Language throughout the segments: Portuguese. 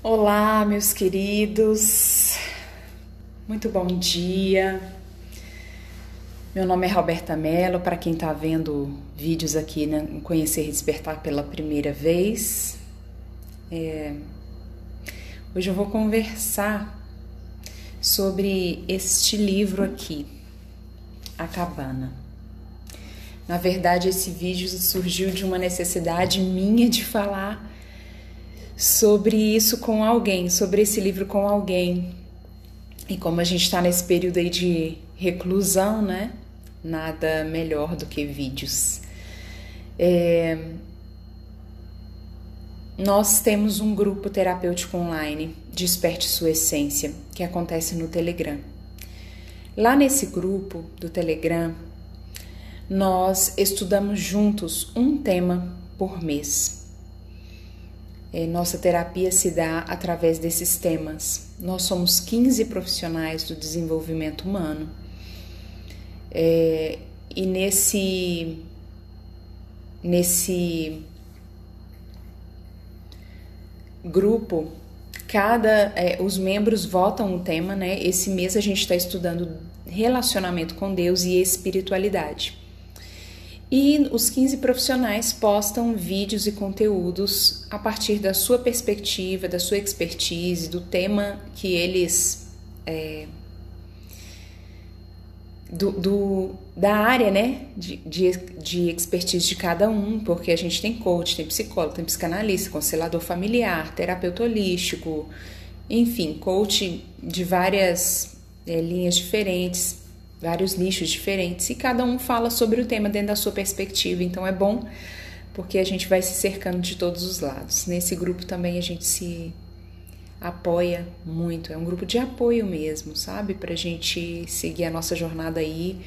Olá, meus queridos, muito bom dia. Meu nome é Roberta Mello, para quem está vendo vídeos aqui, né, Conhecer e Despertar pela primeira vez. Hoje eu vou conversar sobre este livro aqui, A Cabana. Na verdade, esse vídeo surgiu de uma necessidade minha de falar sobre isso com alguém, sobre esse livro com alguém. E como a gente está nesse período aí de reclusão, né? Nada melhor do que vídeos. Nós temos um grupo terapêutico online, Desperte Sua Essência, que acontece no Telegram. Lá nesse grupo do Telegram, nós estudamos juntos um tema por mês. Nossa terapia se dá através desses temas. Nós somos 15 profissionais do desenvolvimento humano. E nesse grupo, os membros votam o tema, né? Esse mês a gente está estudando relacionamento com Deus e espiritualidade. E os 15 profissionais postam vídeos e conteúdos a partir da sua perspectiva, da sua expertise, do tema que eles... da área, né, de expertise de cada um, porque a gente tem coach, tem psicólogo, tem psicanalista, constelador familiar, terapeuta holístico, enfim, coach de várias linhas diferentes, vários nichos diferentes, e cada um fala sobre o tema dentro da sua perspectiva. Então é bom porque a gente vai se cercando de todos os lados. Nesse grupo também a gente se apoia muito, é um grupo de apoio mesmo, sabe? Pra gente seguir a nossa jornada aí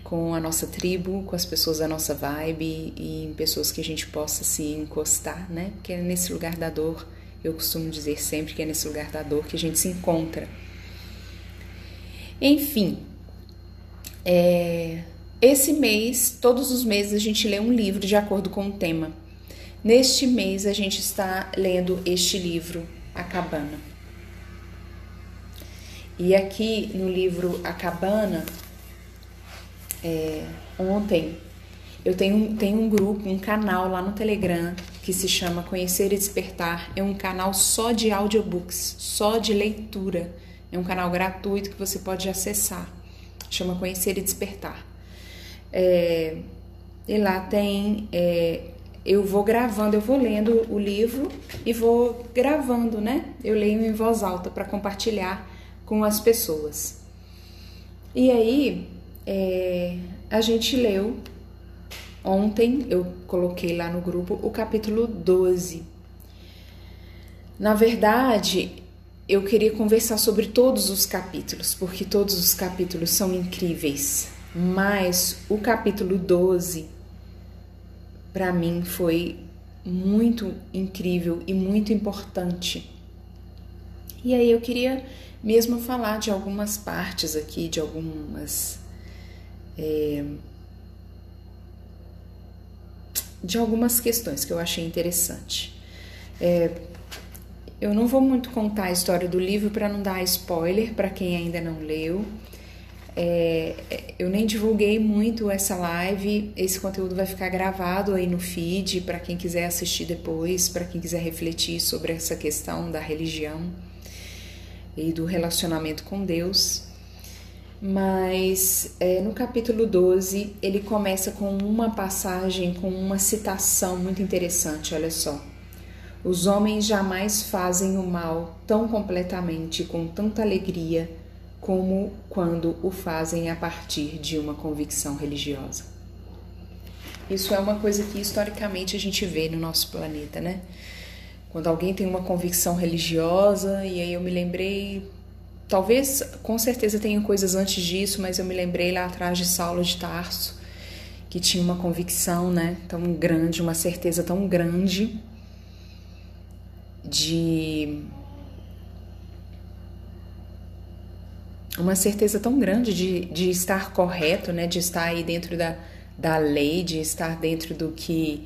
com a nossa tribo, com as pessoas da nossa vibe e em pessoas que a gente possa se encostar, né? Porque é nesse lugar da dor, eu costumo dizer sempre que é nesse lugar da dor que a gente se encontra. Enfim, esse mês, todos os meses a gente lê um livro de acordo com o tema. Neste mês a gente está lendo este livro, A Cabana. E aqui no livro A Cabana, ontem eu tenho um grupo, um canal lá no Telegram que se chama Conhecer e Despertar. É um canal só de audiobooks, só de leitura. É um canal gratuito que você pode acessar. Chama Conhecer e Despertar. E lá tem... eu vou gravando, eu vou lendo o livro e vou gravando, né? Eu leio em voz alta para compartilhar com as pessoas. E aí, a gente leu ontem, eu coloquei lá no grupo o capítulo 12. Na verdade, eu queria conversar sobre todos os capítulos, porque todos os capítulos são incríveis, mas o capítulo 12, para mim, foi muito incrível e muito importante. E aí eu queria mesmo falar de algumas partes aqui, de algumas questões que eu achei interessante. Eu não vou muito contar a história do livro para não dar spoiler para quem ainda não leu. Eu nem divulguei muito essa live, esse conteúdo vai ficar gravado aí no feed para quem quiser assistir depois, para quem quiser refletir sobre essa questão da religião e do relacionamento com Deus. Mas no capítulo 12 ele começa com uma passagem, com uma citação muito interessante, olha só. Os homens jamais fazem o mal tão completamente, com tanta alegria, como quando o fazem a partir de uma convicção religiosa. Isso é uma coisa que historicamente a gente vê no nosso planeta, né? Quando alguém tem uma convicção religiosa, e aí eu me lembrei, talvez, com certeza tenha coisas antes disso, mas eu me lembrei lá atrás de Saulo de Tarso, que tinha uma convicção, né, tão grande, uma certeza tão grande de estar correto, né, de estar aí dentro da lei, de estar dentro do que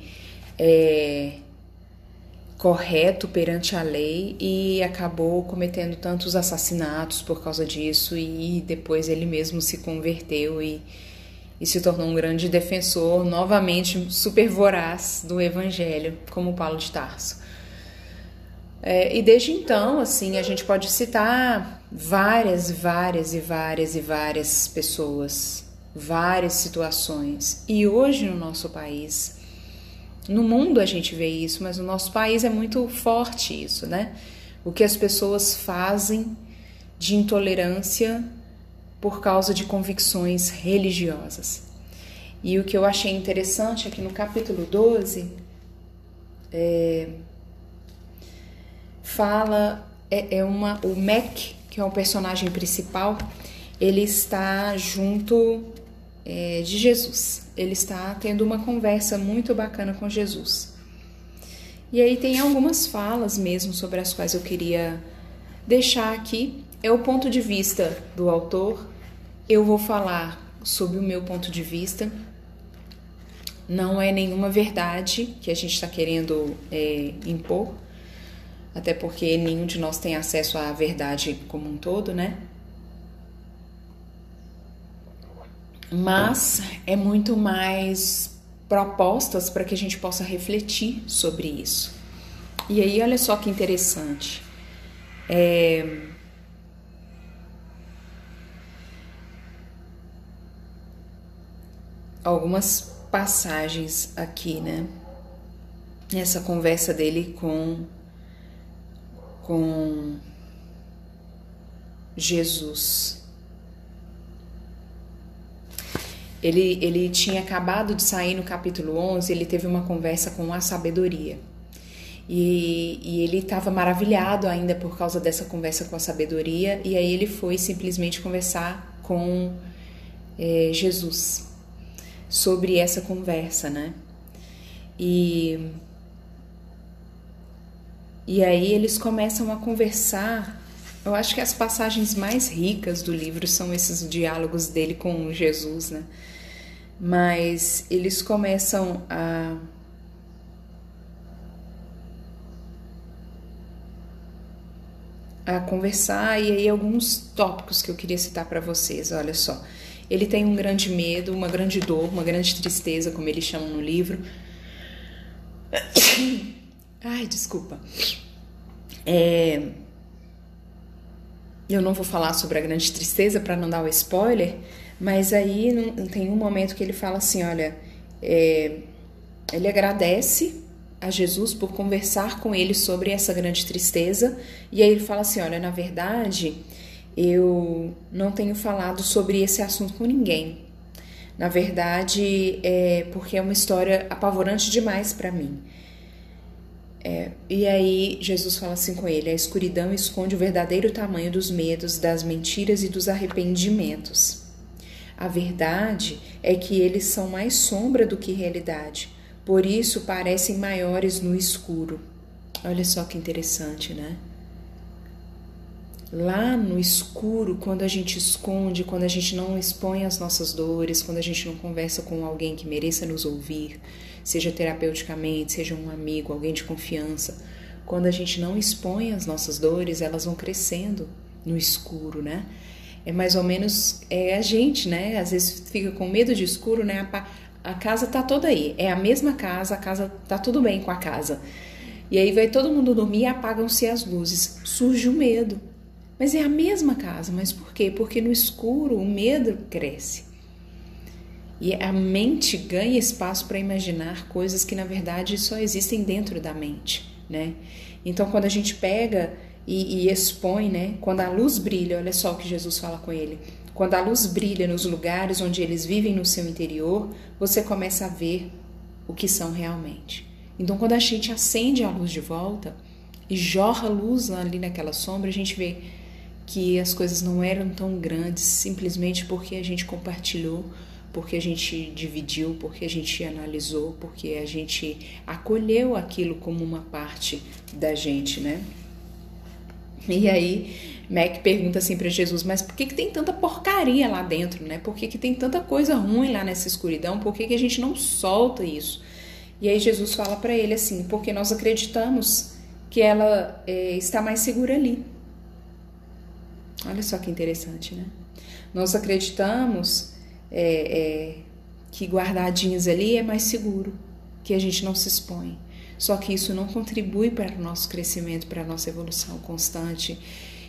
correto perante a lei e acabou cometendo tantos assassinatos por causa disso, e depois ele mesmo se converteu e se tornou um grande defensor, novamente super voraz do evangelho, como Paulo de Tarso. E desde então, assim, a gente pode citar várias pessoas, várias situações. E hoje no nosso país, no mundo a gente vê isso, mas no nosso país é muito forte isso, né? O que as pessoas fazem de intolerância por causa de convicções religiosas. E o que eu achei interessante é que no capítulo 12 fala, o Mac, que é o personagem principal, ele está junto de Jesus. Ele está tendo uma conversa muito bacana com Jesus. E aí tem algumas falas mesmo sobre as quais eu queria deixar aqui. É o ponto de vista do autor. Eu vou falar sobre o meu ponto de vista. Não é nenhuma verdade que a gente está querendo impor, até porque nenhum de nós tem acesso à verdade como um todo, né? Mas é muito mais propostas para que a gente possa refletir sobre isso. E aí, olha só que interessante. Algumas passagens aqui, né? Essa conversa dele com Jesus. Ele tinha acabado de sair no capítulo 11, ele teve uma conversa com a sabedoria. E ele estava maravilhado ainda por causa dessa conversa com a sabedoria, e aí ele foi simplesmente conversar com Jesus sobre essa conversa, né? E aí eles começam a conversar. Eu acho que as passagens mais ricas do livro são esses diálogos dele com Jesus, né? Mas eles começam a conversar, e aí alguns tópicos que eu queria citar para vocês. Olha só, ele tem um grande medo, uma grande dor, uma grande tristeza, como eles chamam no livro. Ai, desculpa. Eu não vou falar sobre a grande tristeza para não dar o spoiler, mas aí tem um momento que ele fala assim, olha, ele agradece a Jesus por conversar com ele sobre essa grande tristeza, e aí ele fala assim, olha, na verdade, eu não tenho falado sobre esse assunto com ninguém. Na verdade, porque é uma história apavorante demais para mim. E aí Jesus fala assim com ele, a escuridão esconde o verdadeiro tamanho dos medos, das mentiras e dos arrependimentos. A verdade é que eles são mais sombra do que realidade, por isso parecem maiores no escuro. Olha só que interessante, né? Lá no escuro, quando a gente esconde, quando a gente não expõe as nossas dores, quando a gente não conversa com alguém que mereça nos ouvir, seja terapeuticamente, seja um amigo, alguém de confiança, quando a gente não expõe as nossas dores, elas vão crescendo no escuro, né? É mais ou menos a gente, né? Às vezes fica com medo de escuro, né? A casa tá toda aí, é a mesma casa, a casa tá tudo bem com a casa. E aí vai todo mundo dormir e apagam-se as luzes, surge o medo. Mas é a mesma casa, mas por quê? Porque no escuro o medo cresce. E a mente ganha espaço para imaginar coisas que na verdade só existem dentro da mente, né? Então quando a gente pega e expõe, né? Quando a luz brilha, olha só o que Jesus fala com ele. Quando a luz brilha nos lugares onde eles vivem no seu interior, você começa a ver o que são realmente. Então quando a gente acende a luz de volta e jorra luz ali naquela sombra, a gente vê que as coisas não eram tão grandes simplesmente porque a gente compartilhou, porque a gente dividiu, porque a gente analisou, porque a gente acolheu aquilo como uma parte da gente, né? E aí Mac pergunta assim para Jesus, mas por que tem tanta porcaria lá dentro, né? Por que tem tanta coisa ruim lá nessa escuridão? Por que a gente não solta isso? E aí Jesus fala para ele assim, porque nós acreditamos que ela está mais segura ali. Olha só que interessante, né? Nós acreditamos que guardadinhos ali é mais seguro, que a gente não se expõe. Só que isso não contribui para o nosso crescimento, para a nossa evolução constante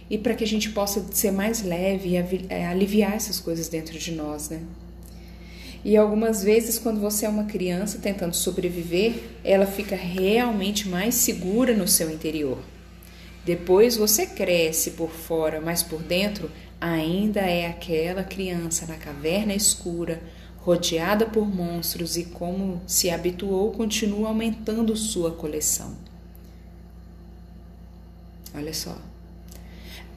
e para que a gente possa ser mais leve e aliviar essas coisas dentro de nós, né? E algumas vezes, quando você é uma criança tentando sobreviver, ela fica realmente mais segura no seu interior. Depois você cresce por fora, mas por dentro ainda é aquela criança na caverna escura, rodeada por monstros e, como se habituou, continua aumentando sua coleção. Olha só.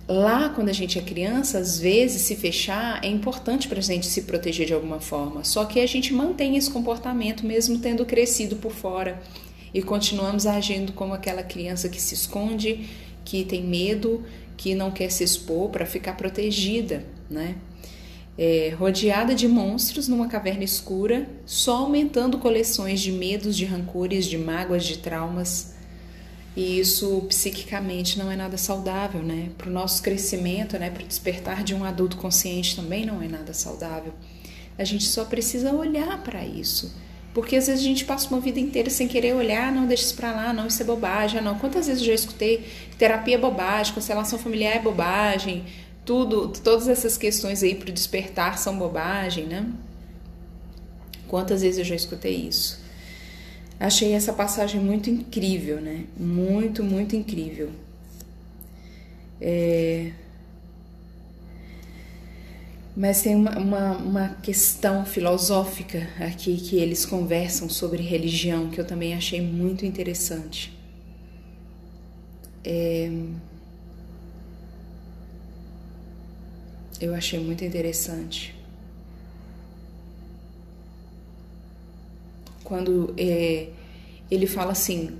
Lá, quando a gente é criança, às vezes se fechar é importante para a gente se proteger de alguma forma. Só que a gente mantém esse comportamento mesmo tendo crescido por fora e continuamos agindo como aquela criança que se esconde, que tem medo, que não quer se expor para ficar protegida, né? Rodeada de monstros numa caverna escura, só aumentando coleções de medos, de rancores, de mágoas, de traumas. E isso psiquicamente não é nada saudável, né? Para o nosso crescimento, né? Para o despertar de um adulto consciente também não é nada saudável. A gente só precisa olhar para isso. Porque às vezes a gente passa uma vida inteira sem querer olhar, não, deixa isso pra lá, não, isso é bobagem, não. Quantas vezes eu já escutei que terapia é bobagem, constelação familiar é bobagem, todas essas questões aí pro despertar são bobagem, né? Quantas vezes eu já escutei isso? Achei essa passagem muito incrível, né? Muito, muito incrível. Mas tem uma questão filosófica aqui que eles conversam sobre religião que eu também achei muito interessante. Eu achei muito interessante. Quando ele fala assim,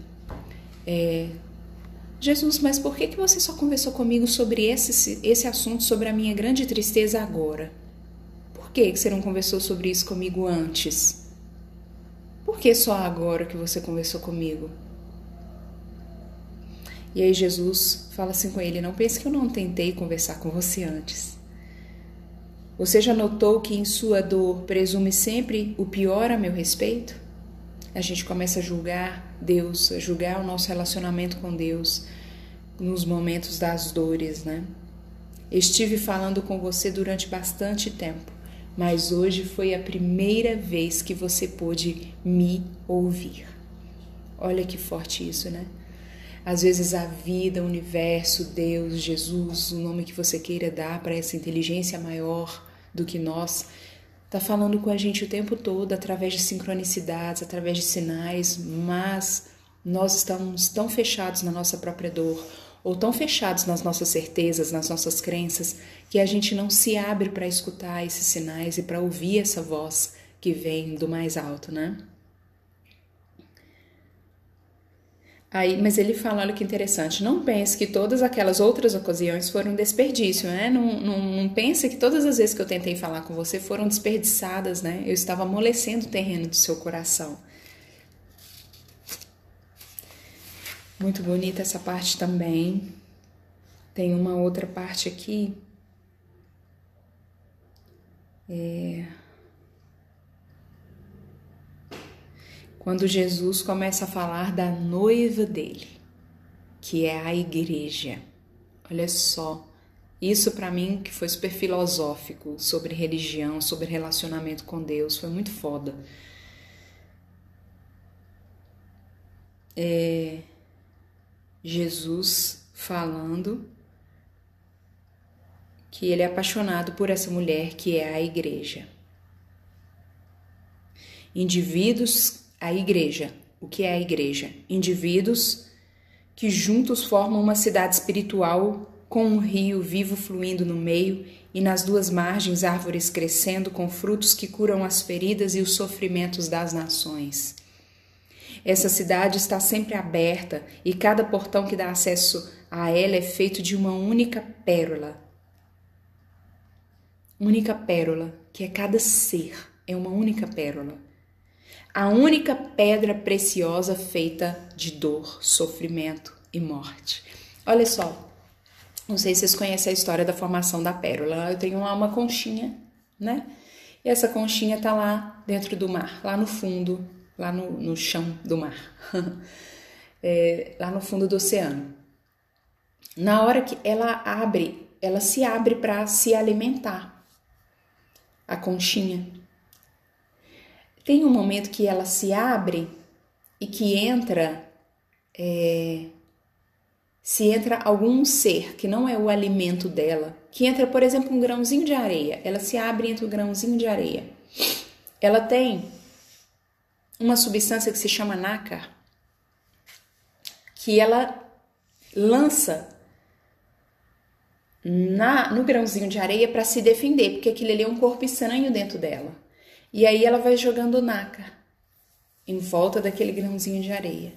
Jesus, mas por que você só conversou comigo sobre esse assunto, sobre a minha grande tristeza agora? Por que você não conversou sobre isso comigo antes? Por que só agora que você conversou comigo? E aí Jesus fala assim com ele, não pense que eu não tentei conversar com você antes. Você já notou que em sua dor presume sempre o pior a meu respeito? A gente começa a julgar Deus, a julgar o nosso relacionamento com Deus nos momentos das dores, né? Estive falando com você durante bastante tempo, mas hoje foi a primeira vez que você pôde me ouvir. Olha que forte isso, né? Às vezes a vida, o universo, Deus, Jesus, o nome que você queira dar para essa inteligência maior do que nós, está falando com a gente o tempo todo, através de sincronicidades, através de sinais, mas nós estamos tão fechados na nossa própria dor, ou tão fechados nas nossas certezas, nas nossas crenças, que a gente não se abre para escutar esses sinais e para ouvir essa voz que vem do mais alto, né? Aí, mas ele fala, olha que interessante, não pense que todas aquelas outras ocasiões foram um desperdício, né? Não pense que todas as vezes que eu tentei falar com você foram desperdiçadas, né? Eu estava amolecendo o terreno do seu coração. Muito bonita essa parte também. Tem uma outra parte aqui. Quando Jesus começa a falar da noiva dele, que é a igreja. Olha só, isso para mim que foi super filosófico, sobre religião, sobre relacionamento com Deus, foi muito foda. Jesus falando que ele é apaixonado por essa mulher que é a igreja. Indivíduos, a igreja. O que é a igreja? Indivíduos que juntos formam uma cidade espiritual com um rio vivo fluindo no meio e nas duas margens árvores crescendo com frutos que curam as feridas e os sofrimentos das nações. Essa cidade está sempre aberta e cada portão que dá acesso a ela é feito de uma única pérola. Única pérola, que é cada ser, é uma única pérola. A única pedra preciosa feita de dor, sofrimento e morte. Olha só, não sei se vocês conhecem a história da formação da pérola. Eu tenho lá uma conchinha, né? E essa conchinha tá lá dentro do mar, lá no fundo, lá no chão do mar, lá no fundo do oceano. Na hora que ela se abre para se alimentar, a conchinha. Tem um momento que ela se abre e que entra algum ser que não é o alimento dela, que entra, por exemplo, um grãozinho de areia. Ela se abre entre o grãozinho de areia. Ela tem uma substância que se chama nácar, que ela lança no grãozinho de areia para se defender, porque aquilo ali é um corpo estranho dentro dela. E aí ela vai jogando nácar em volta daquele grãozinho de areia.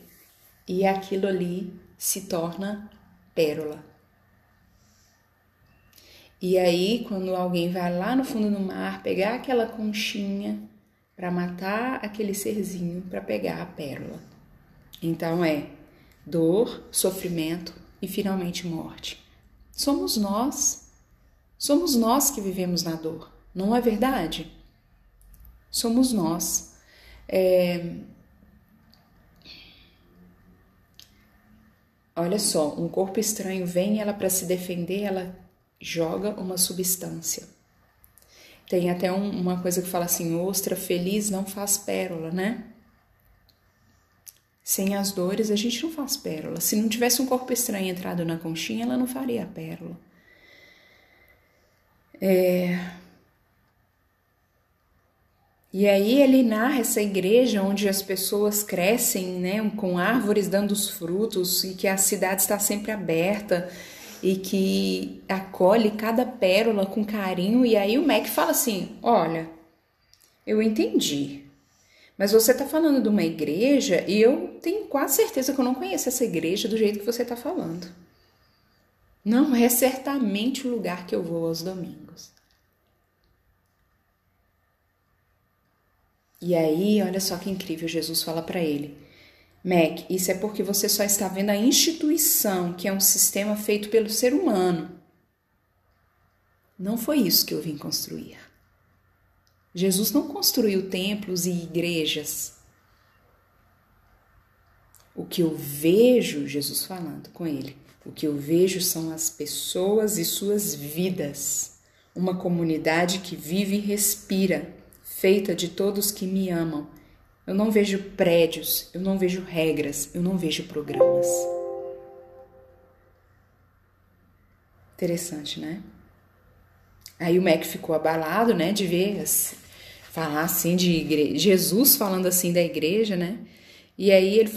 E aquilo ali se torna pérola. E aí, quando alguém vai lá no fundo do mar pegar aquela conchinha para matar aquele serzinho, para pegar a pérola. Então é dor, sofrimento e finalmente morte. Somos nós que vivemos na dor, não é verdade? Somos nós. Olha só, um corpo estranho vem, ela para se defender, ela joga uma substância. Tem até uma coisa que fala assim, ostra feliz não faz pérola, né? Sem as dores a gente não faz pérola. Se não tivesse um corpo estranho entrado na conchinha, ela não faria a pérola. E aí ele narra essa igreja onde as pessoas crescem, né, com árvores dando os frutos e que a cidade está sempre aberta e que acolhe cada pérola com carinho. E aí o Mac fala assim, olha, eu entendi, mas você está falando de uma igreja e eu tenho quase certeza que eu não conheço essa igreja do jeito que você está falando. Não é certamente o lugar que eu vou aos domingos. E aí, olha só que incrível, Jesus fala para ele, Mac, isso é porque você só está vendo a instituição, que é um sistema feito pelo ser humano. Não foi isso que eu vim construir. Jesus não construiu templos e igrejas. O que eu vejo, Jesus falando com ele, o que eu vejo são as pessoas e suas vidas. Uma comunidade que vive e respira, feita de todos que me amam. Eu não vejo prédios, eu não vejo regras, eu não vejo programas. Interessante, né? Aí o Mac ficou abalado, né, de ver, falar assim de igreja, Jesus falando assim da igreja, né? E aí ele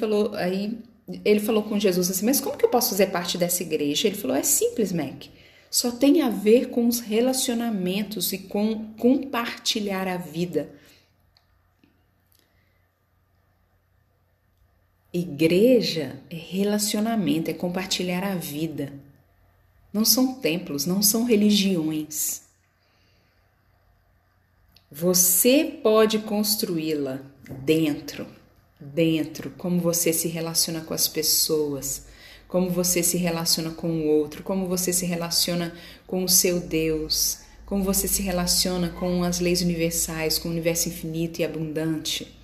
falou com Jesus assim, mas como que eu posso fazer parte dessa igreja? Ele falou, é simples, Mac. Só tem a ver com os relacionamentos e com compartilhar a vida. Igreja é relacionamento, é compartilhar a vida. Não são templos, não são religiões. Você pode construí-la dentro, como você se relaciona com as pessoas, como você se relaciona com o outro, como você se relaciona com o seu Deus, como você se relaciona com as leis universais, com o universo infinito e abundante.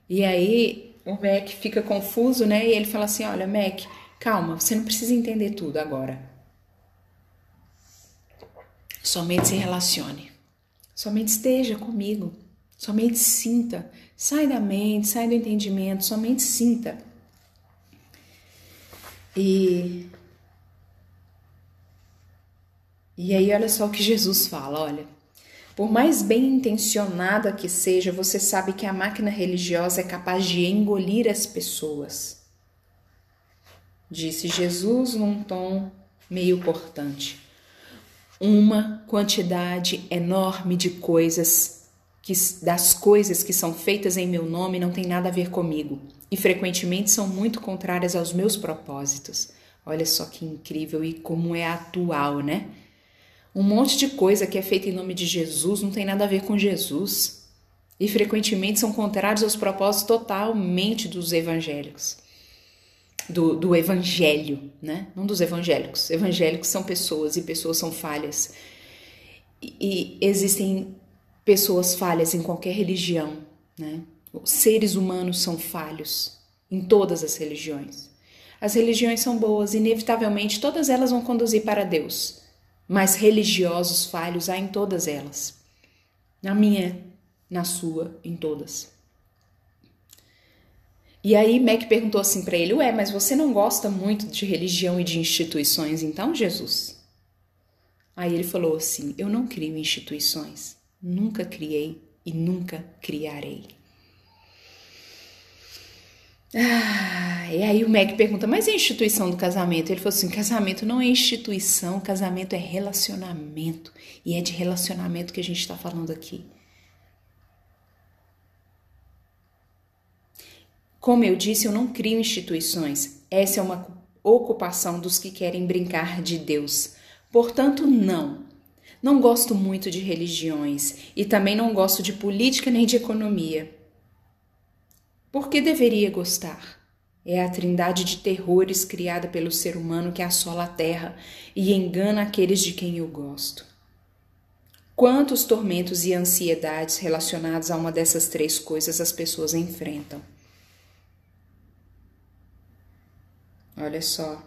E aí o Mac fica confuso, né? E ele fala assim, olha, Mac, calma, você não precisa entender tudo agora. Somente se relacione. Somente esteja comigo. Somente sinta. Sai da mente, sai do entendimento, somente sinta. E aí olha só o que Jesus fala, olha. Por mais bem intencionada que seja, você sabe que a máquina religiosa é capaz de engolir as pessoas. Disse Jesus num tom meio cortante. Uma quantidade enorme de coisas, das coisas que são feitas em meu nome não tem nada a ver comigo e frequentemente são muito contrárias aos meus propósitos. Olha só que incrível e como é atual, né? Um monte de coisa que é feita em nome de Jesus não tem nada a ver com Jesus. E frequentemente são contrários aos propósitos totalmente dos evangélicos. Do evangelho, né? Não dos evangélicos. Evangélicos são pessoas e pessoas são falhas. E existem pessoas falhas em qualquer religião, né? Os seres humanos são falhos em todas as religiões. As religiões são boas, inevitavelmente todas elas vão conduzir para Deus. Mas religiosos falhos há em todas elas. Na minha, na sua, em todas. E aí Mac perguntou assim para ele, mas você não gosta muito de religião e de instituições então, Jesus? Aí ele falou assim, eu não crio instituições, nunca criei e nunca criarei. E aí o Mac pergunta, mas e a instituição do casamento? Ele falou assim, casamento não é instituição, casamento é relacionamento. E é de relacionamento que a gente está falando aqui. Como eu disse, eu não crio instituições. Essa é uma ocupação dos que querem brincar de Deus. Portanto, não gosto muito de religiões e também não gosto de política nem de economia. Por que deveria gostar? É a trindade de terrores criada pelo ser humano que assola a terra e engana aqueles de quem eu gosto. Quantos tormentos e ansiedades relacionados a uma dessas três coisas as pessoas enfrentam? Olha só.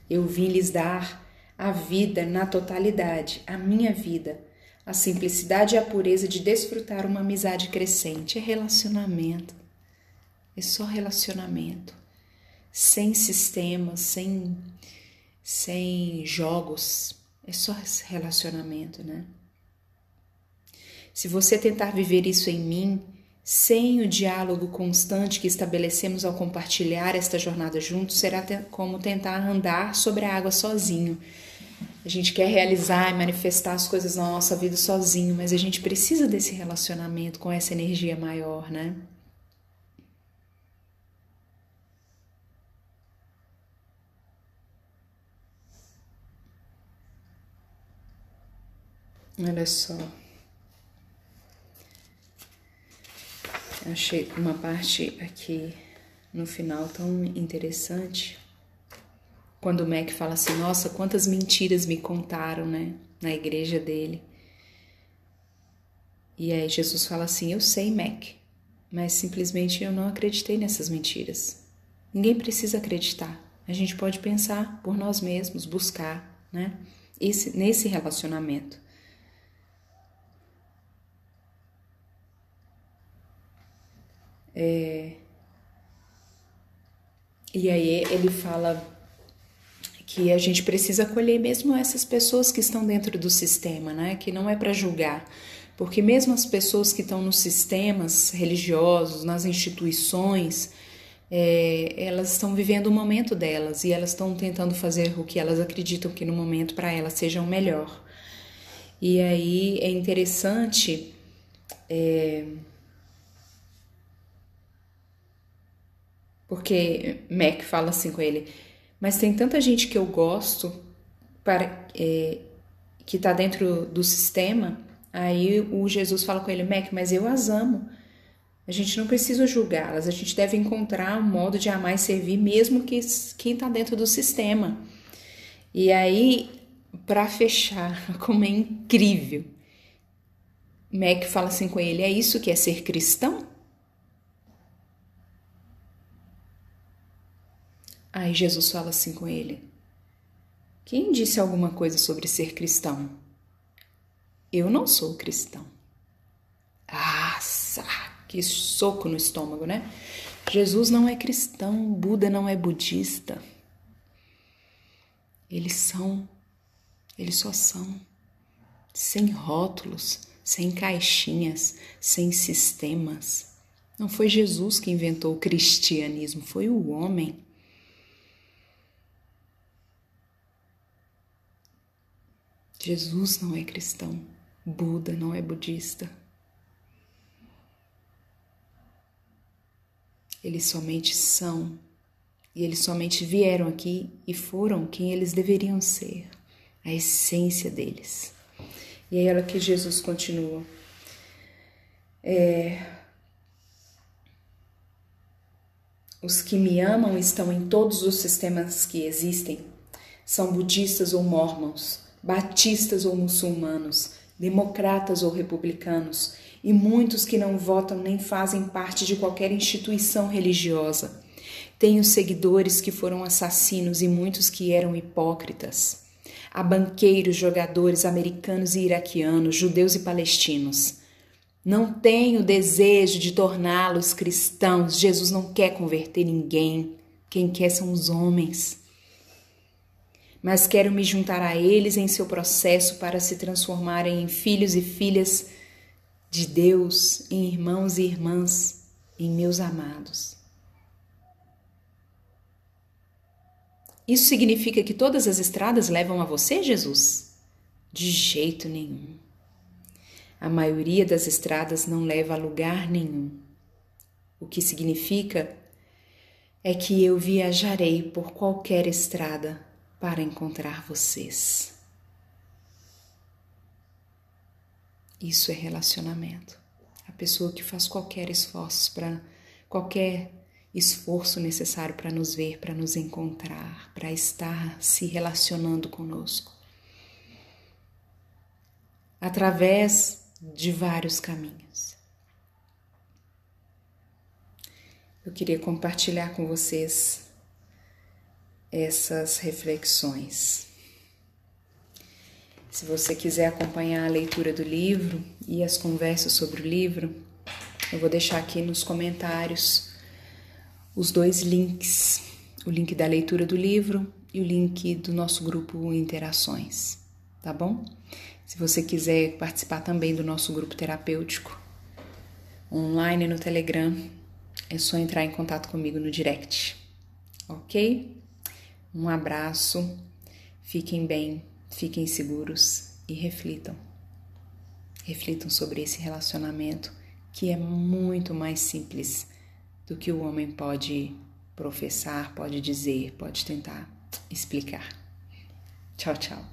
Eu vim lhes dar a vida na totalidade, a minha vida. A simplicidade e a pureza de desfrutar uma amizade crescente. É relacionamento. É só relacionamento. Sem sistemas, sem jogos. É só relacionamento, né? Se você tentar viver isso em mim, sem o diálogo constante que estabelecemos ao compartilhar esta jornada juntos, será como tentar andar sobre a água sozinho. A gente quer realizar e manifestar as coisas na nossa vida sozinho, mas a gente precisa desse relacionamento com essa energia maior, né? Olha só. Achei uma parte aqui no final tão interessante. Quando o Mac fala assim, nossa, quantas mentiras me contaram, né, na igreja dele. E aí Jesus fala assim, eu sei, Mac, mas simplesmente eu não acreditei nessas mentiras. Ninguém precisa acreditar. A gente pode pensar por nós mesmos, buscar, né, nesse relacionamento. E aí ele fala que a gente precisa acolher mesmo essas pessoas que estão dentro do sistema, né? Que não é para julgar, porque mesmo as pessoas que estão nos sistemas religiosos, nas instituições, elas estão vivendo o momento delas e elas estão tentando fazer o que elas acreditam que no momento para elas seja o melhor. E aí é interessante porque Mac fala assim com ele, mas tem tanta gente que eu gosto que está dentro do sistema. Aí o Jesus fala com ele, Mac, mas eu as amo. A gente não precisa julgá-las, a gente deve encontrar um modo de amar e servir mesmo que quem está dentro do sistema. E aí, para fechar, como é incrível, Mac fala assim com ele, é isso que é ser cristão? Aí Jesus fala assim com ele, quem disse alguma coisa sobre ser cristão? Eu não sou cristão. Que soco no estômago, né? Jesus não é cristão, Buda não é budista. Eles só são, sem rótulos, sem caixinhas, sem sistemas. Não foi Jesus que inventou o cristianismo, foi o homem. Jesus não é cristão, Buda não é budista. Eles somente são, e eles somente vieram aqui e foram quem eles deveriam ser. a essência deles. E aí olha que Jesus continua. Os que me amam estão em todos os sistemas que existem. São budistas ou mórmons, batistas ou muçulmanos, democratas ou republicanos, e muitos que não votam nem fazem parte de qualquer instituição religiosa. Tenho seguidores que foram assassinos e muitos que eram hipócritas. Há banqueiros, jogadores americanos e iraquianos, judeus e palestinos. Não tenho desejo de torná-los cristãos. Jesus não quer converter ninguém. Quem quer são os homens. Mas quero me juntar a eles em seu processo para se transformarem em filhos e filhas de Deus, em irmãos e irmãs, em meus amados. Isso significa que todas as estradas levam a você, Jesus? De jeito nenhum. A maioria das estradas não leva a lugar nenhum. O que significa é que eu viajarei por qualquer estrada para encontrar vocês. Isso é relacionamento. A pessoa que faz qualquer esforço necessário para nos ver, para nos encontrar, para estar se relacionando conosco. Através de vários caminhos. Eu queria compartilhar com vocês essas reflexões. Se você quiser acompanhar a leitura do livro e as conversas sobre o livro, eu vou deixar aqui nos comentários os 2 links, o link da leitura do livro e o link do nosso grupo Interações, tá bom? Se você quiser participar também do nosso grupo terapêutico online no Telegram, é só entrar em contato comigo no direct, ok? Um abraço, fiquem bem, fiquem seguros e reflitam. Reflitam sobre esse relacionamento que é muito mais simples do que o homem pode professar, pode dizer, pode tentar explicar. Tchau, tchau.